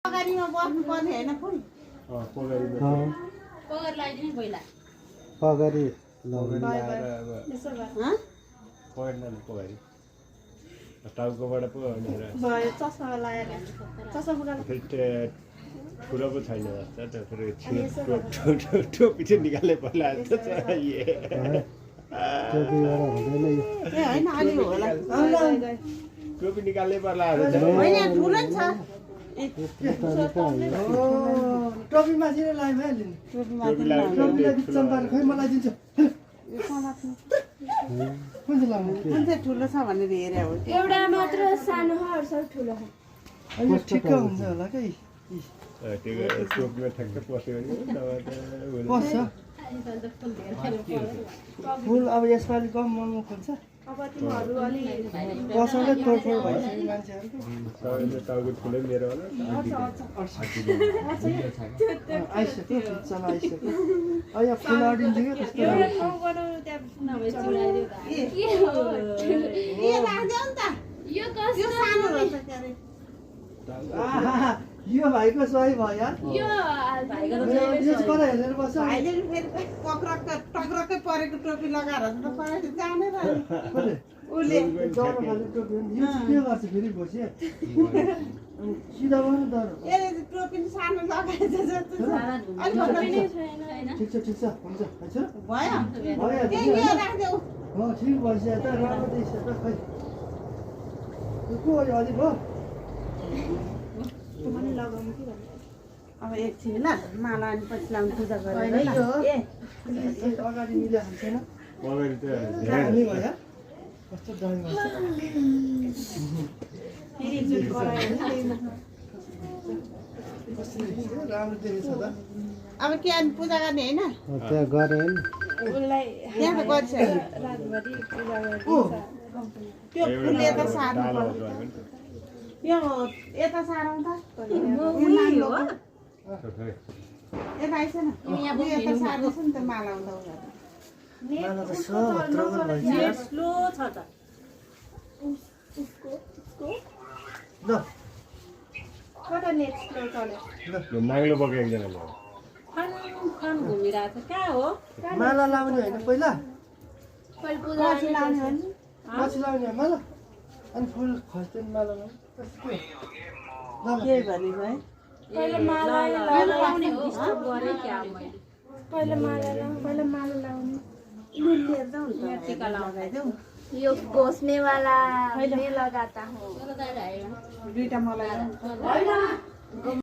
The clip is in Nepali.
पगारीमा बस्नु पर्ने हैन फुल पगार लगाइदिनु पहिला पगारी टाउकोबाट पो भयो चस्मा लगाएर चस्मा ठुलो पो छैन जस्तो टोपी चाहिँ निकाल्ने पर्ला ए हैन अलि होला टोपी निकाल्नै पर्ला हैन ठुलै छ टोपी माथि लाइ भइहाल्यो नि टोपीलाई बिचमा खै मलाई दिन्छ यो समात्नु कुन चाहिँ लाउने कुन चाहिँ ठुलो छ भनेर हेरे हो एउटा मात्र सानो हो अरु सब ठुलो हो अहिले ठिक्क हुन्छ होला के त्यो टोपीमा ठ्याक्क पस्यो भने बस्छ फुल अब यसपालि कम महँगो खोल्छ अब तिमीहरु अलि बसाउनै तोडफोड भइसक्यो मान्छेहरूको सबैले टाउको ठुलै मेरो होला आइसक्यो चल आइसक्यो अब यहाँ फुल अडिन्छ क्या त्यस्तो एउटा ठाउँ बनाउनु त्यहाँ नभए चुलाइदियो त ए राख्देऊ नि त यो यो कस्तो सानो रहेछ क्यारे आहा, यो भाइको सही भयो यार यो भाइको त यो कता हेरेर बस्छ भाइले नि फेरि टक्रक्कै परेको टोपी लगाएर त परेको जाने र उसले डर खाले टोपी हो नि। यो चाहिँ के गर्छ फेरि बस्यो सिधा भयो नि डर ए टोपी नि सानो लगाएछ जस्तो छ अलि पनि छैन हैन ठिक छ हुन्छ अच्छा भयो भयो ए यो राख्देऊ हो ठिक भइसक्यो त राम्रो देखिसक्यो त खै यो को हो यो अलि भयो पनि लगाउनु कि भन्नु अब एकछिन ल माला अनि पछि लाउनु पूजा गरेर होइन ल यो ए अगाडि मिले हाल्छैन पगारी त दामी भयो कस्तो दामी भएछ फेरि जुन गरायो कस्तो देखियो राम्रो देखिन्छ त अब के अनि पूजा गर्ने हैन त्यहाँ गरे नि उनलाई त्यहाँ त गर्छ रातभरि पूजा गरिदिन्छ त्यो फुल यता सार्नु पर्छ यो यता सारौँ त यो लाम्रो हो यता आइस न यो यता सार्दैछ नि त माला आउँदा माला त सत्रगल भइसक्यो स्लो छ त ल कता नेट स्लो चल्यो नाङ्लो बोकेको एकजनाले खन घुमिरहेको छ कहाँ हो माला लाउने होइन पहिला पहिला पूजा पछि लाउने हो नि पछि लाउने हो माला अनि फुल खस्दैन माला लाउने के भने भाइ पहिला माला लगाउने डिस्टर्ब गरे क्या मैले पहिला माला लाउने लुलिएर जाउँ न टीका लगाइदेऊ यो घोस्ने वाला में लगाता हूँ दुईटा मलाई